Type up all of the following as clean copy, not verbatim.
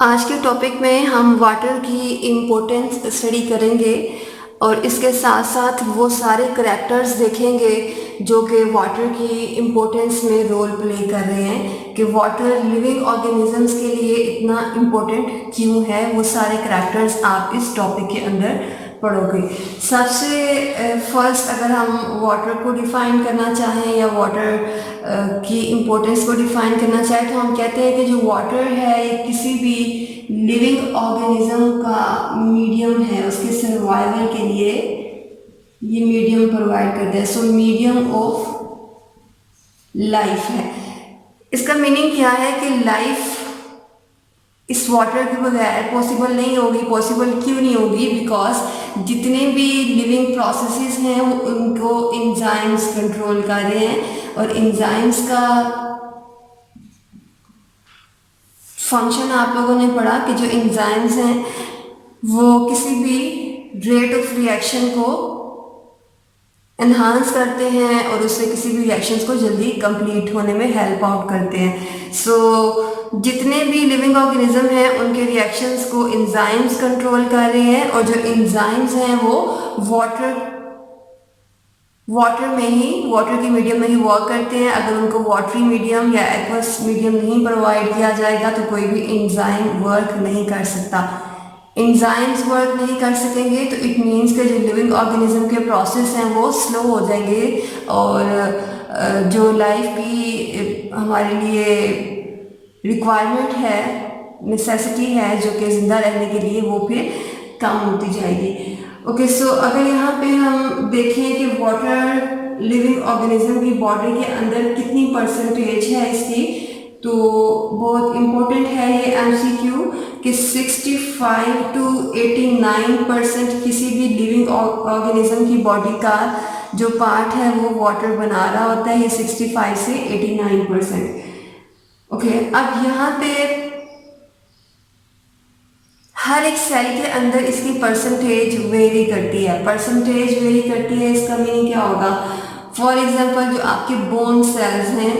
आज के टॉपिक में हम वाटर की इम्पोर्टेंस स्टडी करेंगे और इसके साथ साथ वो सारे करैक्टर्स देखेंगे जो कि वाटर की इम्पोर्टेंस में रोल प्ले कर रहे हैं कि वाटर लिविंग ऑर्गेनिजम्स के लिए इतना इम्पोर्टेंट क्यों है। वो सारे करैक्टर्स आप इस टॉपिक के अंदर पढ़ोगे। सबसे फर्स्ट अगर हम वाटर को डिफ़ाइन करना चाहें या वाटर की इम्पोर्टेंस को डिफ़ाइन करना चाहें तो हम कहते हैं कि जो वाटर है ये किसी भी लिविंग ऑर्गेनिज्म का मीडियम है, उसके सर्वाइवल के लिए ये मीडियम प्रोवाइड करता है। सो मीडियम ऑफ लाइफ है। इसका मीनिंग क्या है कि लाइफ इस वाटर के बगैर पॉसिबल नहीं होगी। पॉसिबल क्यों नहीं होगी? बिकॉज जितने भी लिविंग प्रोसेसेस हैं वो उनको एंजाइम्स कंट्रोल कर रहे हैं और एंजाइम्स का फंक्शन आप लोगों ने पढ़ा कि जो एंजाइम्स हैं वो किसी भी रेट ऑफ रिएक्शन को एनहांस करते हैं और उससे किसी भी रिएक्शंस को जल्दी कंप्लीट होने में हेल्प आउट करते हैं। सो जितने भी लिविंग ऑर्गेनिज्म हैं उनके रिएक्शंस को एंजाइम्स कंट्रोल कर रहे हैं और जो एंजाइम्स हैं वो वाटर के मीडियम में ही वर्क करते हैं। अगर उनको वाटरी मीडियम या एक्वस मीडियम नहीं प्रोवाइड किया जाएगा तो कोई भी एंजाइम वर्क नहीं कर सकता। एंजाइम्स वर्क नहीं कर सकेंगे तो इट मीन्स कि जो लिविंग ऑर्गेनिज्म के प्रोसेस हैं वो स्लो हो जाएंगे और जो लाइफ की हमारे लिए रिक्वायरमेंट है, नेसेसिटी है जो कि ज़िंदा रहने के लिए, वो फिर कम होती जाएगी। ओके, सो अगर यहाँ पे हम देखें कि वाटर लिविंग ऑर्गेनिज्म की बॉडी के अंदर कितनी परसेंटेज है इसकी, तो बहुत इम्पोर्टेंट है ये एमसीक्यू कि 65 to 89% किसी भी लिविंग ऑर्गेनिज्म की बॉडी का जो पार्ट है वो वाटर बना रहा होता है। ये 65 से 89%। ओके, अब यहाँ पे हर एक सेल के अंदर इसकी परसेंटेज वेरी करती है। परसेंटेज वेरी करती है, इसका मीनिंग क्या होगा? फॉर एग्जांपल जो आपके बोन सेल्स हैं,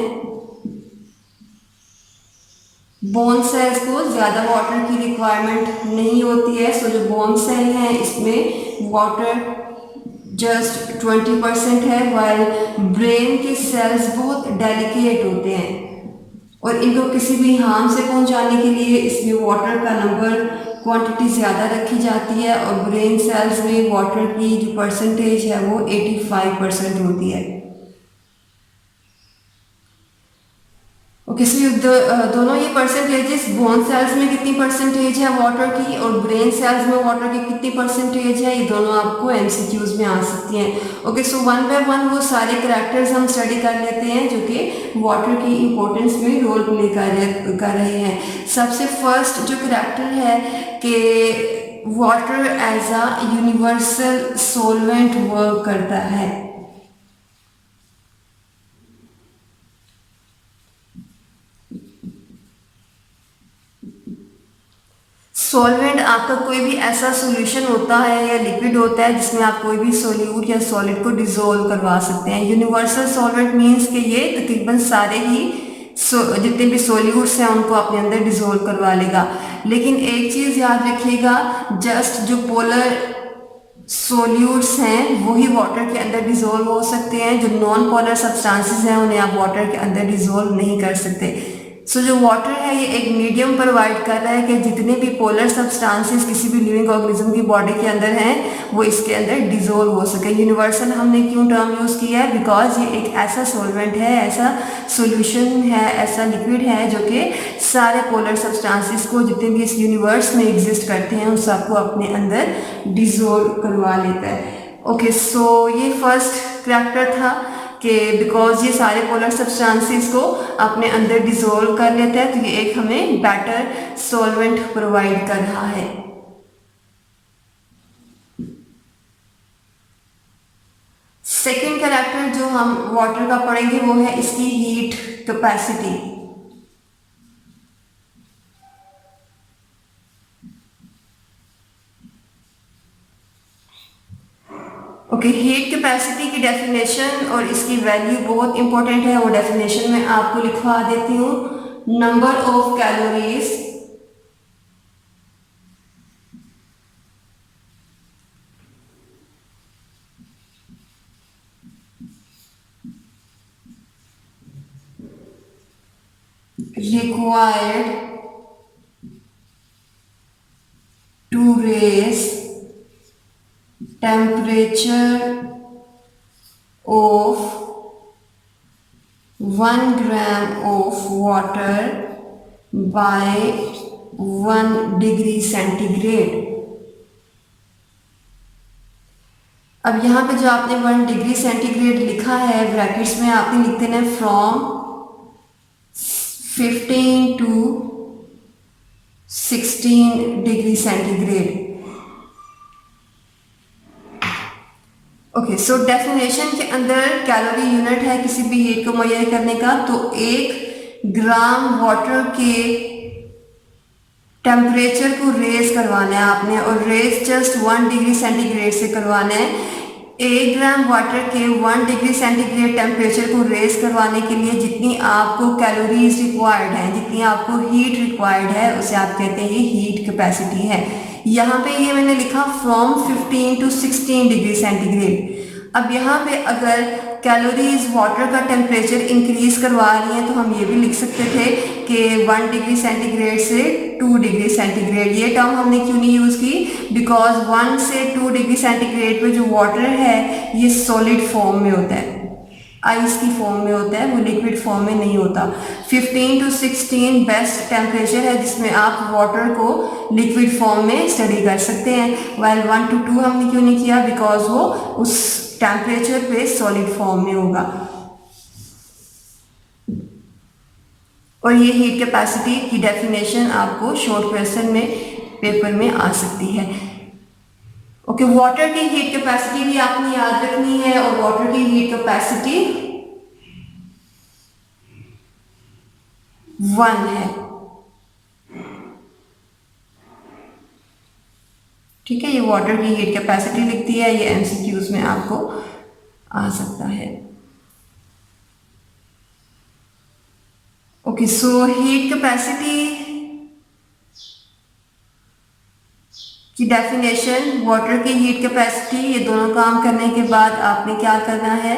बोन सेल्स को ज़्यादा वाटर की रिक्वायरमेंट नहीं होती है। सो जो बोन सेल है इसमें वाटर जस्ट 20% है, वाइल ब्रेन के सेल्स बहुत डेलिकेट होते हैं और इनको किसी भी हार्म से पहुंचाने के लिए इसमें वाटर का नंबर क्वांटिटी ज़्यादा रखी जाती है और ब्रेन सेल्स में वाटर की जो परसेंटेज है वो 85% होती है। ओके, सो दोनों ये परसेंटेजेस, बोन सेल्स में कितनी परसेंटेज है वाटर की और ब्रेन सेल्स में वाटर की कितनी परसेंटेज है, ये दोनों आपको एमसीक्यूज में आ सकती हैं। Okay, so one by one वो सारे करैक्टर्स हम स्टडी कर लेते हैं जो कि वाटर की इम्पोर्टेंस में रोल प्ले कर रहे हैं। सबसे फर्स्ट जो करैक्टर है कि water as a universal solvent work करता है। सॉल्वेंट आपका कोई भी ऐसा सॉल्यूशन होता है या लिक्विड होता है जिसमें आप कोई भी सोल्यूट या सॉलिड को डिसॉल्व करवा सकते हैं। यूनिवर्सल सॉल्वेंट मींस कि ये तकरीबन सारे ही जितने भी सॉल्यूट्स हैं उनको अपने अंदर डिसॉल्व करवा लेगा। लेकिन एक चीज़ याद रखिएगा, जस्ट जो पोलर सॉल्यूट्स हैं वही वाटर के अंदर डिसॉल्व हो सकते हैं। जो नॉन पोलर सब्सटेंसेस हैं उन्हें आप वाटर के अंदर डिसॉल्व नहीं कर सकते। सो जो वाटर है ये एक मीडियम प्रोवाइड कर रहा है कि जितने भी पोलर सब्सटेंसेस किसी भी लिविंग ऑर्गेनिज्म की बॉडी के अंदर हैं वो इसके अंदर डिसॉल्व हो सके। यूनिवर्सल हमने क्यों टर्म यूज़ किया है? बिकॉज ये एक ऐसा सॉल्वेंट है, ऐसा सॉल्यूशन है, ऐसा लिक्विड है जो कि सारे पोलर सब्सटेंसेस को जितने भी इस यूनिवर्स में एग्जिस्ट करते हैं उन सबको अपने अंदर डिसॉल्व करवा लेता है। ओके, सो ये फर्स्ट करैक्टर था कि बिकॉज ये सारे पोलर सब्सटेंसेस को अपने अंदर डिसॉल्व कर लेता है तो ये एक हमें बेटर सॉल्वेंट प्रोवाइड कर रहा है। सेकेंड कैरेक्टर जो हम वाटर का पढ़ेंगे वो है इसकी heat capacity. Okay, heat capacity की डेफिनेशन और इसकी वैल्यू बहुत इंपॉर्टेंट है। वो डेफिनेशन मैं आपको लिखवा देती हूँ। Number of calories required to raise temperature of 1 gram of water by 1 degree centigrade। अब यहाँ पे जो आपने 1 डिग्री सेंटीग्रेड लिखा है ब्रैकेट्स में, आपने लिख देना है from 15 to 16 degree centigrade. Okay, so definition के अंदर कैलोरी यूनिट है किसी भी हीट को मुहैया करने का, तो 1 ग्राम वाटर के टेम्परेचर को रेज करवाना है आपने, और रेज जस्ट 1 डिग्री सेंटीग्रेड से करवाना है। 1 ग्राम वाटर के 1 डिग्री सेंटीग्रेड टेम्परेचर को रेज करवाने के लिए जितनी आपको कैलोरीज रिक्वायर्ड है, जितनी आपको हीट रिक्वायर्ड है, उसे आप कहते हैं ये हीट कैपेसिटी है। यहाँ पे ये मैंने लिखा फ्रॉम 15 to 16 डिग्री सेंटीग्रेड। अब यहाँ पे अगर कैलोरीज वाटर का टेम्परेचर इंक्रीज करवा रही हैं तो हम ये भी लिख सकते थे कि 1 डिग्री सेंटीग्रेड से 2 डिग्री सेंटीग्रेड। ये टर्म हमने क्यों नहीं यूज़ की? बिकॉज 1 से 2 डिग्री सेंटीग्रेड पे जो वाटर है ये सॉलिड फॉर्म में होता है, आइस की फॉर्म में होता है, वो लिक्विड फॉर्म में नहीं होता। 15 to 16 बेस्ट टेम्परेचर है जिसमें आप वाटर को लिक्विड फॉर्म में स्टडी कर सकते हैं, वाइल 1 to 2 हमने क्यों नहीं किया? बिकॉज वो उस टेम्परेचर पे सॉलिड फॉर्म में होगा। और ये हीट कैपेसिटी की डेफिनेशन आपको शॉर्ट क्वेश्चन में पेपर में आ सकती है। ओके, वाटर की हीट कैपेसिटी भी आपने याद रखनी है, और वाटर की हीट कैपेसिटी 1 है। ठीक है, ये वाटर की हीट कैपेसिटी लिखती है, ये एमसीक्यूज में आपको आ सकता है। ओके, सो हीट कैपेसिटी की डेफिनेशन, वाटर की हीट कैपेसिटी, ये दोनों काम करने के बाद आपने क्या करना है?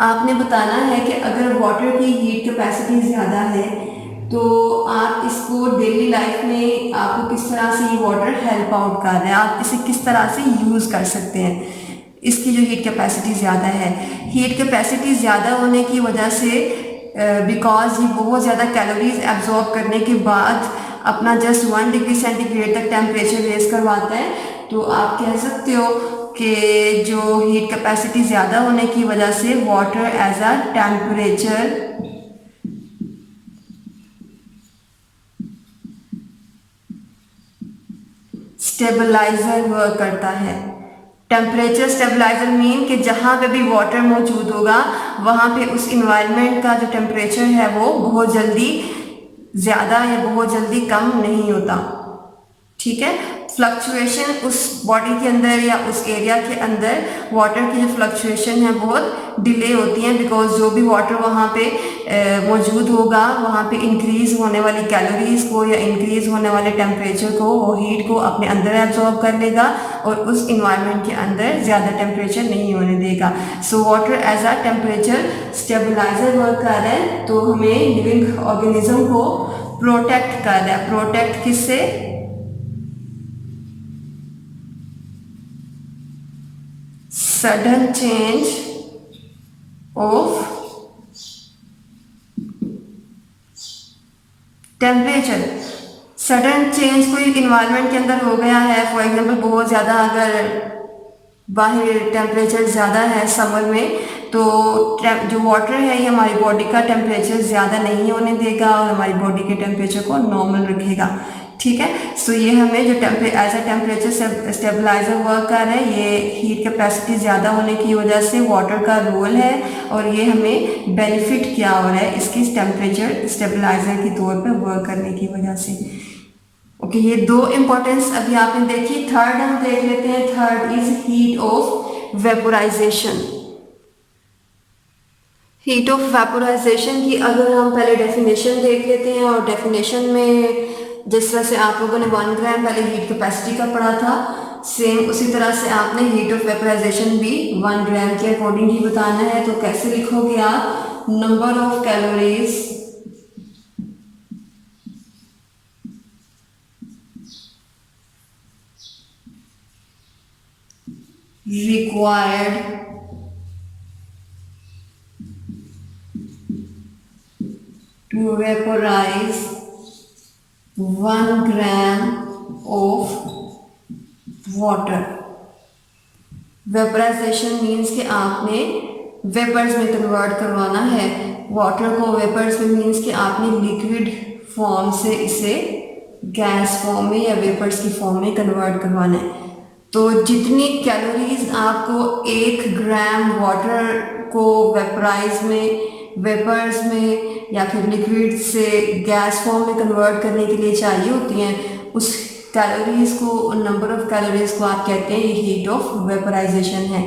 आपने बताना है कि अगर वाटर की हीट कैपेसिटी ज़्यादा है तो आप इसको डेली लाइफ में आपको किस तरह से ये वाटर हेल्प आउट कर रहा है, आप इसे किस तरह से यूज़ कर सकते हैं। इसकी जो हीट कैपेसिटी ज़्यादा है, हीट कैपेसिटी ज़्यादा होने की वजह से बिकॉज ये बहुत ज़्यादा कैलोरीज एब्जॉर्ब करने के बाद अपना जस्ट 1 डिग्री सेंटीग्रेड तक टेम्परेचर रेज करवाता है, तो आप कह सकते हो कि जो हीट कैपेसिटी ज़्यादा होने की वजह से water as a temperature stabilizer work करता है। टेम्परेचर स्टेबलाइजर मीन कि जहाँ पे भी वाटर मौजूद होगा वहाँ पे उस इन्वायरमेंट का जो टेम्परेचर है वो बहुत जल्दी ज़्यादा या बहुत जल्दी कम नहीं होता। ठीक है, फ्लक्चुएशन उस बॉडी के अंदर या उस एरिया के अंदर वाटर की जो फ्लक्चुएशन है बहुत डिले होती हैं, बिकॉज जो भी वाटर वहाँ पे मौजूद होगा वहाँ पे इंक्रीज़ होने वाली कैलोरीज़ को या इंक्रीज़ होने वाले टेम्परेचर को, वो हीट को अपने अंदर एब्जॉर्ब कर लेगा और उस इन्वायरमेंट के अंदर ज़्यादा टेम्परेचर नहीं होने देगा। So water as a temperature stabilizer work कर रहा है, तो हमें लिविंग ऑर्गेनिज्म को प्रोटेक्ट कर रहा है। प्रोटेक्ट किससे? Sudden change of temperature. Sudden change कोई इन्वायरमेंट के अंदर हो गया है, फॉर एग्जांपल बहुत ज़्यादा अगर बाहर टेम्परेचर ज़्यादा है समर में, तो जो वाटर है ये हमारी बॉडी का टेम्परेचर ज़्यादा नहीं होने देगा और हमारी बॉडी के टेम्परेचर को नॉर्मल रखेगा। ठीक है, सो ये हमें जो as a temperature stabilizer work कर रहा है, ये हीट कैपेसिटी ज़्यादा होने की वजह से वाटर का रोल है, और ये हमें बेनिफिट क्या हो रहा है इसकी टेम्परेचर स्टेबलाइजर के तौर पे वर्क करने की वजह से। ओके, ये दो इंपॉर्टेंस अभी आपने देखी। थर्ड हम देख लेते हैं। Third is heat of vaporisation. Heat of vaporisation की अगर हम पहले डेफिनेशन देख लेते हैं, और डेफिनेशन में जिस तरह से आप लोगों ने 1 ग्राम पहले हीट कैपेसिटी का पढ़ा था, सेम उसी तरह से आपने हीट ऑफ वेपोराइजेशन भी 1 ग्राम के अकॉर्डिंग ही बताना है। तो कैसे लिखोगे आप? Number of calories required to vaporize 1 gram of water. Vaporization means कि आपने वेपर्स में कन्वर्ट करवाना है वाटर को। वेपर्स में मीन्स कि आपने लिक्विड फॉर्म से इसे गैस फॉर्म में या वेपर्स की फॉर्म में कन्वर्ट करवाना है। तो जितनी कैलोरीज आपको 1 ग्राम वाटर को वेपराइज में, वेपर्स में या फिर लिक्विड से गैस फॉर्म में कन्वर्ट करने के लिए चाहिए होती हैं, उस कैलोरीज को, नंबर ऑफ कैलोरीज को आप कहते हैं, ये हीट ऑफ वेपराइजेशन है।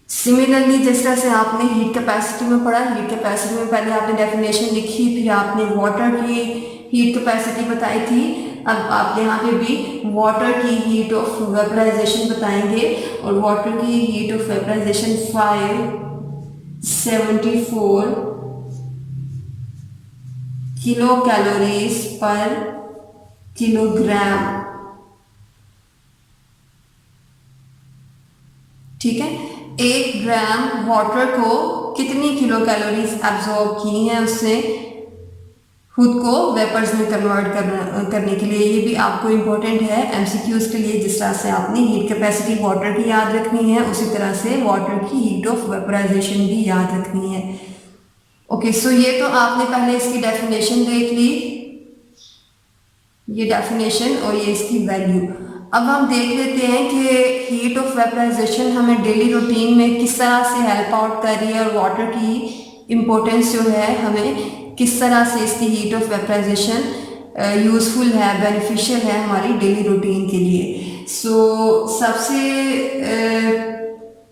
सिमिलरली जिस तरह से आपने हीट कैपेसिटी में पढ़ा, हीट कैपेसिटी में पहले आपने डेफिनेशन लिखी, फिर आपने वाटर की हीट कैपेसिटी बताई थी। अब आप यहाँ पे भी वाटर की हीट ऑफ वेपराइजेशन बताएंगे और वाटर की heat of vaporization 574 kilo calories per kilogram. ठीक है, 1 ग्राम वाटर को कितनी किलो कैलोरीज एब्जॉर्ब की हैं उससे खुद को वेपर्स में कन्वर्ट करने के लिए। ये भी आपको इम्पोर्टेंट है एमसीक्यूज के लिए। जिस तरह से आपने हीट कैपेसिटी वाटर की याद रखनी है, उसी तरह से वाटर की हीट ऑफ वेपराइजेशन भी याद रखनी है। ओके, सो ये तो आपने पहले इसकी डेफिनेशन देख ली, ये डेफिनेशन और ये इसकी वैल्यू। अब हम देख लेते हैं कि हीट ऑफ वेपराइजेशन हमें डेली रूटीन में किस तरह से हेल्प आउट कर रही है और वाटर की इम्पोर्टेंस जो है हमें किस तरह से इसकी हीट ऑफ वेपराइजेशन यूज़फुल है, बेनिफिशियल है हमारी डेली रूटीन के लिए। सो सबसे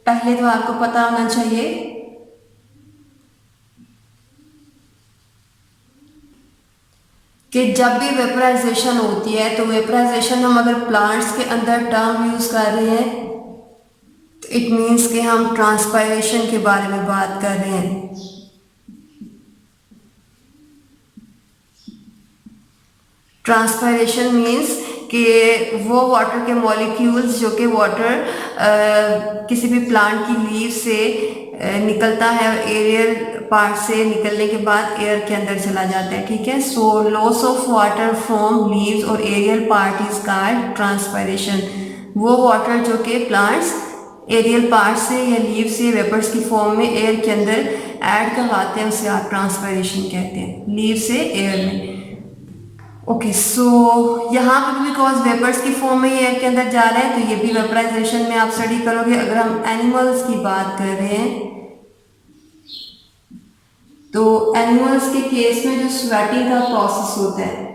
पहले तो आपको पता होना चाहिए कि जब भी वेपराइजेशन होती है, तो वेपराइजेशन हम अगर प्लांट्स के अंदर टर्म यूज़ कर रहे हैं तो इट मीन्स कि हम ट्रांसपायरेशन के बारे में बात कर रहे हैं। ट्रांसपायरेशन मीन्स कि वो वाटर के मॉलिक्यूल्स जो कि वाटर किसी भी प्लांट की लीव से निकलता है और एरियल पार्ट से निकलने के बाद एयर के अंदर चला जाता है। ठीक है, so loss of water from leaves और aerial part is called transpiration. वो वाटर जो कि प्लांट्स एरियल पार्ट से या लीव से वेपर्स की फॉर्म में एयर के अंदर ऐड करवाते हैं, उसे आप ट्रांसपायरेशन कहते हैं, लीव से एयर में। ओके, सो यहाँ पर बिकॉज वेपर्स की फॉर्म में एयर के अंदर जा रहा है, तो ये भी वेपराइजेशन में आप स्टडी करोगे। अगर हम एनिमल्स की बात कर रहे हैं तो एनिमल्स के केस में जो स्वेटिंग का प्रोसेस होता है,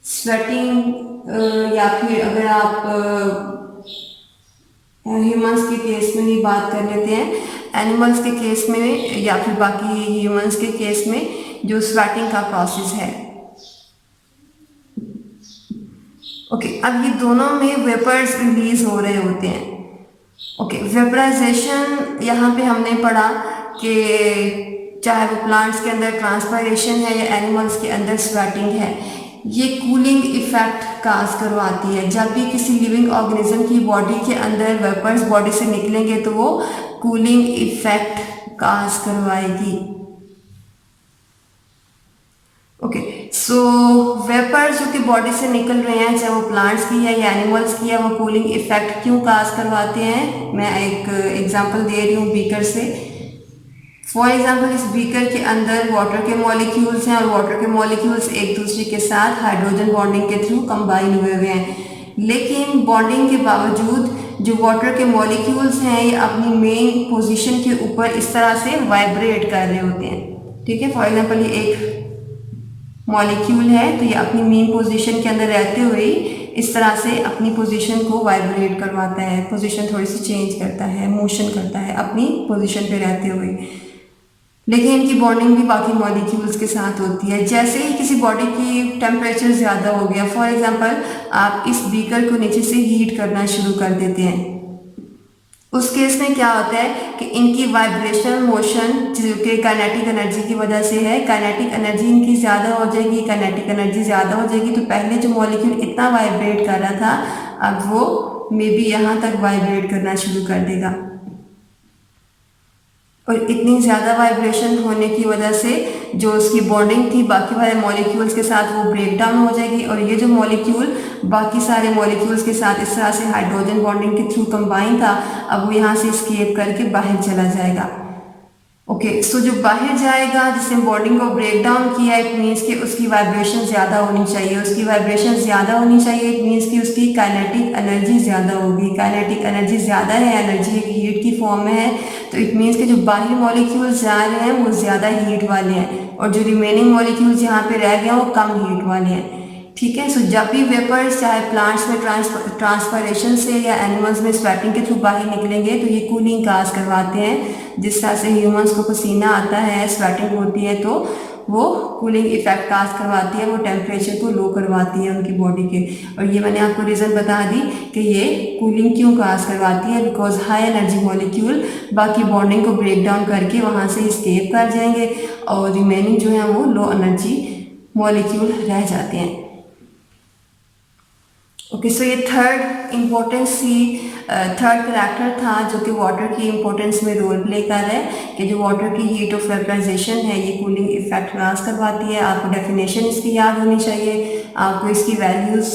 स्वेटिंग या फिर अगर आप ह्यूमंस के केस में भी बात कर लेते हैं, एनिमल्स के केस में या फिर बाकी ह्यूमंस के केस में जो स्वेटिंग का प्रोसेस है। ओके, अब ये दोनों में वेपर्स रिलीज हो रहे होते हैं। ओके, वेपराइजेशन यहाँ पे हमने पढ़ा कि चाहे वो प्लांट्स के अंदर ट्रांसपायरेशन है या एनिमल्स के अंदर स्वेटिंग है, ये कूलिंग इफेक्ट काज करवाती है। जब भी किसी लिविंग ऑर्गेनिज्म की बॉडी के अंदर वेपर्स बॉडी से निकलेंगे तो वो कूलिंग इफेक्ट काज करवाएगी। ओके, सो वेपर्स जो कि बॉडी से निकल रहे हैं, चाहे वो प्लांट्स की है या एनिमल्स की है, वो कूलिंग इफेक्ट क्यों काज करवाते हैं? मैं एक एग्जांपल दे रही हूँ बीकर से। फॉर एग्जांपल, इस बीकर के अंदर वाटर के मॉलिक्यूल्स हैं और वाटर के मॉलिक्यूल्स एक दूसरे के साथ हाइड्रोजन बॉन्डिंग के थ्रू कंबाइन हुए हुए हैं, लेकिन बॉन्डिंग के बावजूद जो वाटर के मॉलिक्यूल्स हैं ये अपनी मेन पोजीशन के ऊपर इस तरह से वाइब्रेट कर रहे होते हैं। ठीक है, फॉर एग्जांपल ये एक मॉलिक्यूल है तो ये अपनी मेन पोजीशन के अंदर रहते हुए इस तरह से अपनी पोजीशन को वाइब्रेट करवाता है, पोजीशन थोड़ी सी चेंज करता है, मोशन करता है अपनी पोजीशन पे रहते हुए, लेकिन इनकी बॉन्डिंग भी बाकी मॉलिक्यूल्स के साथ होती है। जैसे ही किसी बॉडी की टेम्परेचर ज़्यादा हो गया, फॉर एग्जांपल आप इस बीकर को नीचे से हीट करना शुरू कर देते हैं, उस केस में क्या होता है कि इनकी वाइब्रेशनल मोशन जो कि काइनेटिक एनर्जी की वजह से है, काइनेटिक एनर्जी इनकी ज़्यादा हो जाएगी। काइनेटिक एनर्जी ज़्यादा हो जाएगी तो पहले जो मॉलिक्यूल इतना वाइब्रेट कर रहा था अब वो मे बी यहाँ तक वाइब्रेट करना शुरू कर देगा, और इतनी ज़्यादा वाइब्रेशन होने की वजह से जो उसकी बॉन्डिंग थी बाकी वाले मॉलिक्यूल्स के साथ वो ब्रेक डाउन हो जाएगी, और ये जो मॉलिक्यूल बाकी सारे मॉलिक्यूल्स के साथ इस तरह से हाइड्रोजन बॉन्डिंग के थ्रू कंबाइन था, अब वो यहाँ से स्केप करके बाहर चला जाएगा। ओके, सो जो बाहर जाएगा जिसने बॉन्डिंग को ब्रेक डाउन किया, इट मीन्स कि उसकी वाइब्रेशन ज़्यादा होनी चाहिए, उसकी वाइब्रेशन ज़्यादा होनी चाहिए, इट मीन्स कि उसकी काइनेटिक एनर्जी ज़्यादा होगी। काइनेटिक एनर्जी ज़्यादा है, एनर्जी एक हीट की फॉर्म में है, तो इट मीन्स कि जो बाहरी मॉलिक्यूल्स जा रहे हैं वो ज़्यादा हीट वाले हैं, और जो रिमेनिंग मॉलिक्यूल्स यहाँ पे रह गए हैं वो कम हीट वाले हैं। ठीक है, सो जब भी वेपर्स चाहे प्लांट्स में ट्रांसपरेशन से या एनिमल्स में स्वेटिंग के थ्रू बाहर निकलेंगे तो ये कूलिंग काज करवाते हैं। जिस तरह से ह्यूमंस को पसीना आता है, स्वेटिंग होती है, तो वो कूलिंग इफेक्ट काज करवाती है, वो टेम्परेचर को लो करवाती है उनकी बॉडी के। और ये मैंने आपको रीज़न बता दी कि ये कूलिंग क्यों काज करवाती है, बिकॉज हाई एनर्जी मॉलिक्यूल बाकी बॉन्डिंग को ब्रेक डाउन करके वहाँ से स्केप कर जाएंगे, और रिमेनिंग जो है वो लो एनर्जी मॉलिक्यूल रह जाते हैं। ओके, सो ये थर्ड करैक्टर था जो कि वाटर की इम्पोर्टेंस में रोल प्ले कर रहा है, कि जो वाटर की हीट ऑफ वेपराइजेशन है ये कूलिंग इफेक्ट क्रास करवाती है। आपको डेफिनेशन इसकी याद होनी चाहिए, आपको इसकी वैल्यूज़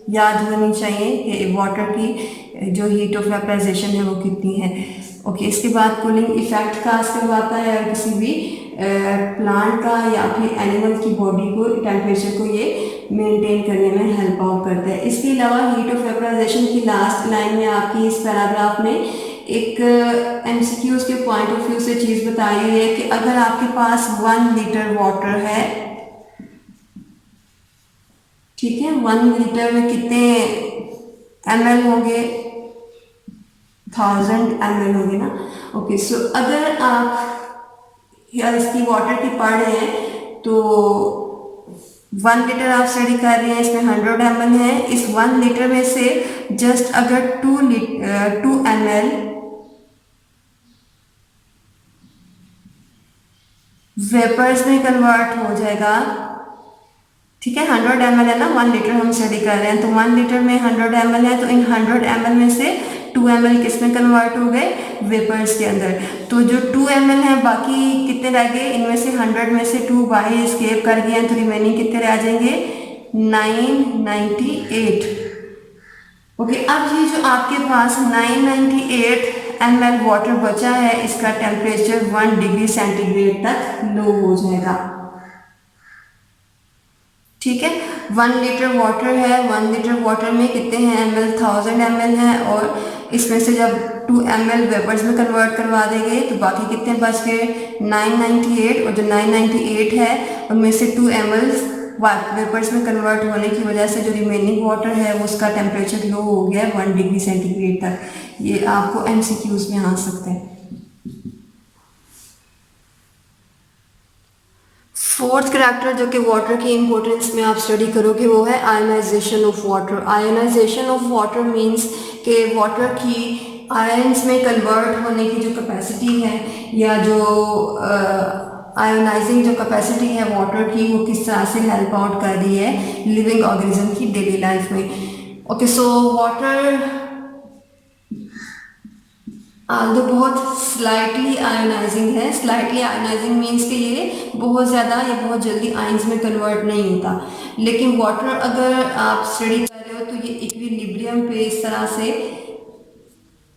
याद होनी चाहिए कि वाटर की जो हीट ऑफ वेपराइजेशन है वो कितनी है। ओके, इसके बाद कूलिंग इफेक्ट क्रास करवाता है, और किसी भी प्लांट का या फिर एनिमल की बॉडी को टेम्परेचर को ये मेंटेन करने में हेल्प आउट करता है। इसके अलावा हीट ऑफ वेपराइजेशन की लास्ट लाइन में आपकी इस पैराग्राफ में एक एमसीक्यूज के पॉइंट ऑफ व्यू से चीज़ बताई हुई है कि अगर आपके पास 1 लीटर वाटर है, ठीक है, 1 लीटर में कितने ml होंगे, 1000 ml होंगे ना। ओके, सो अगर आप या इसकी वाटर की पढ़ रहे हैं तो 1 लीटर आप स्टडी कर रहे हैं, इसमें 100 ml है। इस 1 लीटर में से जस्ट अगर 2 ml वेपर्स में कन्वर्ट हो जाएगा। ठीक है, 100 ml है ना, 1 लीटर हम स्टडी कर रहे हैं, तो 1 लीटर में 100 ml है, तो इन 100 ml में से 2 ml किस में कन्वर्ट हो गए, वेपर्स के अंदर। तो जो 2 ml है बाकी कितने रह गए, इनमें से 100 में से 2 बाहर स्केप कर गए हैं, तो रिमेनिंग कितने रह जाएंगे, 998। ओके, अब ये जो आपके पास 998 ml वाटर बचा है, इसका टेम्परेचर 1 डिग्री सेंटीग्रेड तक लो हो जाएगा। ठीक है, 1 लीटर वाटर है, 1 लीटर वाटर में कितने हैं ml, 1000 ml है, और इसमें से जब 2 ml वेपर्स में कन्वर्ट करवा देंगे तो बाकी कितने बच गए, 998। और जो 998 है उनमें से 2 ml वेपर्स में कन्वर्ट होने की वजह से जो रिमेनिंग वाटर है वो उसका टेम्परेचर लो हो गया है 1 डिग्री सेंटीग्रेड तक। ये आपको एमसीक्यूज में आ सकते हैं। फोर्थ करैक्टर जो कि वाटर की इंपॉर्टेंस में आप स्टडी करोगे वो है ionization of water. Ionization of water means कि वाटर की आयंस में कन्वर्ट होने की जो कैपेसिटी है, या जो आयोनाइजिंग जो कैपेसिटी है वाटर की, वो किस तरह से हेल्प आउट कर रही है लिविंग ऑर्गेनिज्म की डेली लाइफ में। ओके, सो वाटर तो बहुत स्लाइटली आयोनाइजिंग है। स्लाइटली आयोनाइजिंग मीन्स कि ये बहुत ज़्यादा या बहुत जल्दी आयंस में कन्वर्ट नहीं होता। लेकिन वाटर अगर आप स्टडी कर रहे हो तो ये इक्विलिब्रियम पे इस तरह से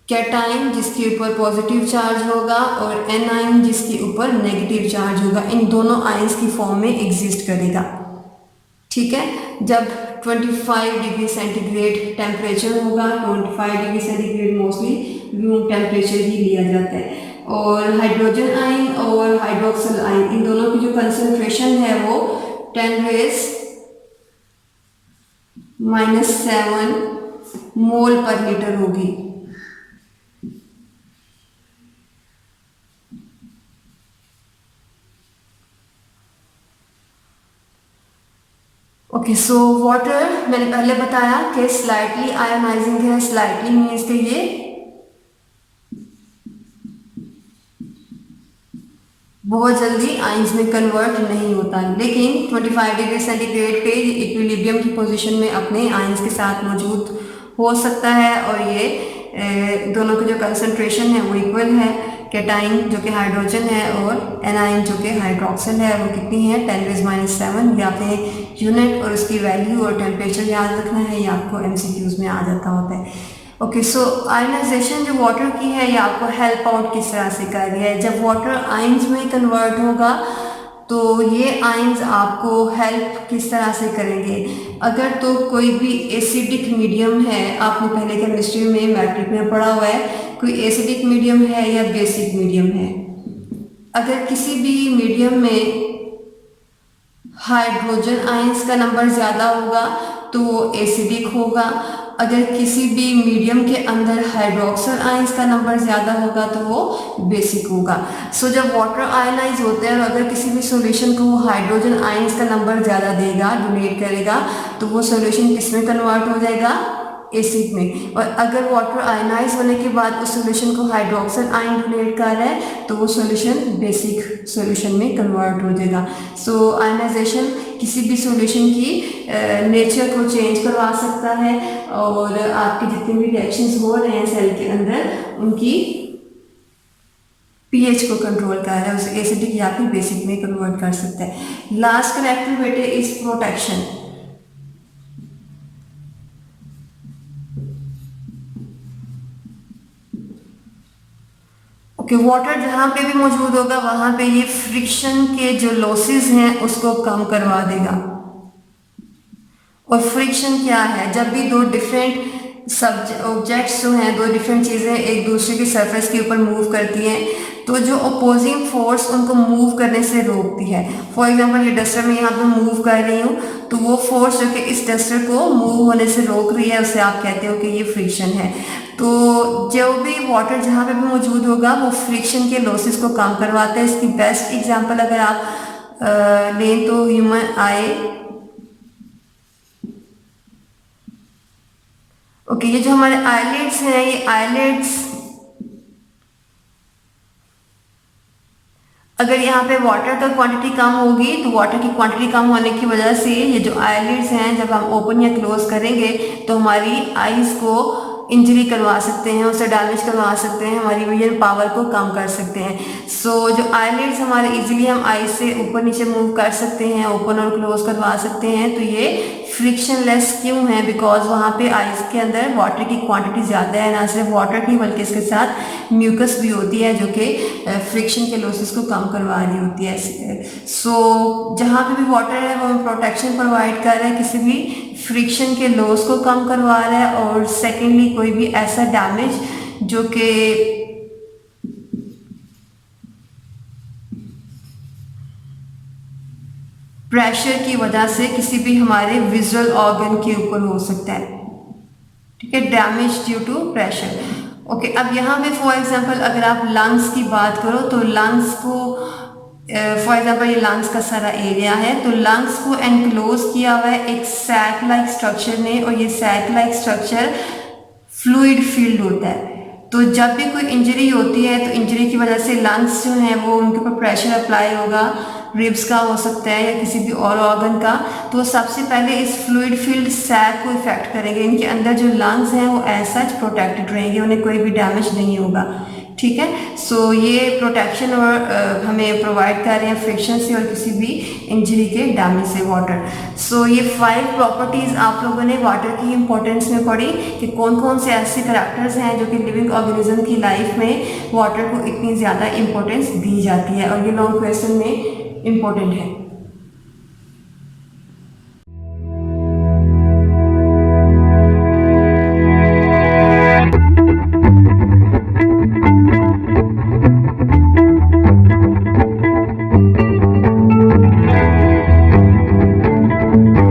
कैटाइन जिसके ऊपर पॉजिटिव चार्ज होगा और एनाइन जिसके ऊपर नेगेटिव चार्ज होगा, इन दोनों आयंस की फॉर्म में एग्जिस्ट करेगा। ठीक है, जब 25 डिग्री सेंटीग्रेड टेम्परेचर होगा, 25 degree centigrade mostly room temperature ही लिया जाता है, और हाइड्रोजन आयन और हाइड्रोक्सिल आयन इन दोनों की जो कंसंट्रेशन है वो 10⁻⁻7 मोल पर लीटर होगी। ओके, सो वाटर मैंने पहले बताया कि स्लाइटली आयोनाइजिंग है। स्लाइटली मीन्स कि ये बहुत जल्दी आयंस में कन्वर्ट नहीं होता, लेकिन 25 डिग्री सेंटीग्रेड पे इक्विलिब्रियम की पोजीशन में अपने आयंस के साथ मौजूद हो सकता है, और ये दोनों के जो कंसंट्रेशन है वो इक्वल है। कैटाइन जो कि हाइड्रोजन है और एनाइन जो कि हाइड्रोक्सिल है, वो कितनी है 10⁻⁷। ये आपने यूनिट और उसकी वैल्यू और टेम्परेचर याद रखना है, ये आपको MCQs में आ जाता होता है। ओके, सो आयनाइजेशन जो वाटर की है ये आपको हेल्प आउट किस तरह से कर रही है। जब वाटर आयंस में कन्वर्ट होगा तो ये आयंस आपको हेल्प किस तरह से करेंगे। अगर तो कोई भी एसिडिक मीडियम है, आपने पहले केमिस्ट्री में मैट्रिक में पढ़ा हुआ है, कोई एसिडिक मीडियम है या बेसिक मीडियम है। अगर किसी भी मीडियम में हाइड्रोजन आयंस का नंबर ज़्यादा होगा तो वो एसिडिक होगा। अगर किसी भी मीडियम के अंदर हाइड्रोक्सिल आयंस का नंबर ज़्यादा होगा तो वो बेसिक होगा। सो जब वाटर आयनाइज होते हैं और अगर किसी भी सॉल्यूशन को वो हाइड्रोजन आयंस का नंबर ज़्यादा देगा, डोनेट करेगा, तो वो सॉल्यूशन किस में कन्वर्ट हो जाएगा, एसिड में। और अगर वाटर आयनाइज होने के बाद उस सॉल्यूशन को हाइड्रोक्सिल आयन डोनेट कर रहा है तो वो सॉल्यूशन बेसिक सॉल्यूशन में कन्वर्ट हो जाएगा। सो आयनाइजेशन किसी भी सॉल्यूशन की नेचर को चेंज करवा सकता है और आपके जितने भी रिएक्शंस हो रहे हैं सेल के अंदर उनकी पीएच को कंट्रोल कर रहा है, उसे एसिडिक या फिर बेसिक में कन्वर्ट कर सकता है। लास्ट करेक्टर बेटे इज प्रोटेक्शन। ओके, वाटर जहाँ पे भी मौजूद होगा वहाँ पे ये फ्रिक्शन के जो लॉसेस हैं उसको कम करवा देगा। और फ्रिक्शन क्या है, जब भी दो डिफरेंट ऑब्जेक्ट्स जो हैं, दो डिफरेंट चीज़ें एक दूसरे की सरफेस के ऊपर मूव करती हैं तो जो अपोजिंग फोर्स उनको मूव करने से रोकती है। फॉर एग्जांपल ये डस्टर मैं यहाँ पे मूव कर रही हूँ तो वो फोर्स जो कि इस डस्टर को मूव होने से रोक रही है उसे आप कहते हो कि ये फ्रिक्शन है। तो जो भी वाटर जहाँ पे भी मौजूद होगा वो फ्रिक्शन के लॉसेस को कम करवाता है। इसकी बेस्ट एग्जाम्पल अगर आप लें तो ह्यूमन आई। ओके, ये जो हमारे आईलिड्स हैं, ये आईलिड्स अगर यहाँ पे वाटर का क्वांटिटी कम होगी तो वाटर की क्वांटिटी कम होने की वजह से ये जो आईलिड्स हैं जब हम ओपन या क्लोज करेंगे तो हमारी आईज को इंजरी करवा सकते हैं, उसे डैमेज करवा सकते हैं, हमारी विजन पावर को कम कर सकते हैं। सो जो आईलिड्स हमारे इजीली हम आई से ऊपर नीचे मूव कर सकते हैं, ओपन और क्लोज करवा सकते हैं, तो ये फ्रिक्शनलेस क्यों है, बिकॉज वहाँ पे आइस के अंदर वाटर की क्वांटिटी ज़्यादा है। ना सिर्फ वाटर की बल्कि इसके साथ म्यूकस भी होती है जो कि फ्रिक्शन के लॉसेस को कम करवा रही होती है। सो जहाँ पे भी वाटर है वो हमें प्रोटेक्शन प्रोवाइड कर रहा है, किसी भी फ्रिक्शन के लॉस को कम करवा रहा है, और सेकेंडली कोई भी ऐसा डैमेज जो कि प्रेशर की वजह से किसी भी हमारे विजुअल ऑर्गन के ऊपर हो सकता है, ठीक है, damage due to pressure. Okay, अब यहाँ पे फॉर एग्जांपल अगर आप लंग्स की बात करो तो लंग्स को फॉर एग्जांपल ये लंग्स का सारा एरिया है, तो लंग्स को एनक्लोज किया हुआ है एक सैक लाइक स्ट्रक्चर ने, और ये sac like structure fluid filled होता है। तो जब भी कोई इंजरी होती है तो इंजरी की वजह से लंग्स जो हैं वो उनके ऊपर प्रेशर अप्लाई होगा, रिब्स का हो सकता है या किसी भी और ऑर्गन का, तो सबसे पहले इस फ्लूइड फील्ड सैक को इफेक्ट करेंगे। इनके अंदर जो लंग्स हैं वो एज सच प्रोटेक्टेड रहेंगे, उन्हें कोई भी डैमेज नहीं होगा, ठीक है। सो ये प्रोटेक्शन और हमें प्रोवाइड कर रहे हैं फ्रिक्शन से और किसी भी इंजरी के डैमेज से वाटर। सो ये 5 प्रॉपर्टीज़ आप लोगों ने वाटर की इंपॉर्टेंस में पढ़ी कि कौन कौन से ऐसे करैक्टर्स हैं जो कि लिविंग ऑर्गेनिज्म की लाइफ में वाटर को इतनी ज़्यादा इंपॉर्टेंस दी जाती है, और ये लॉन्ग क्वेश्चन में इम्पोर्टेंट है।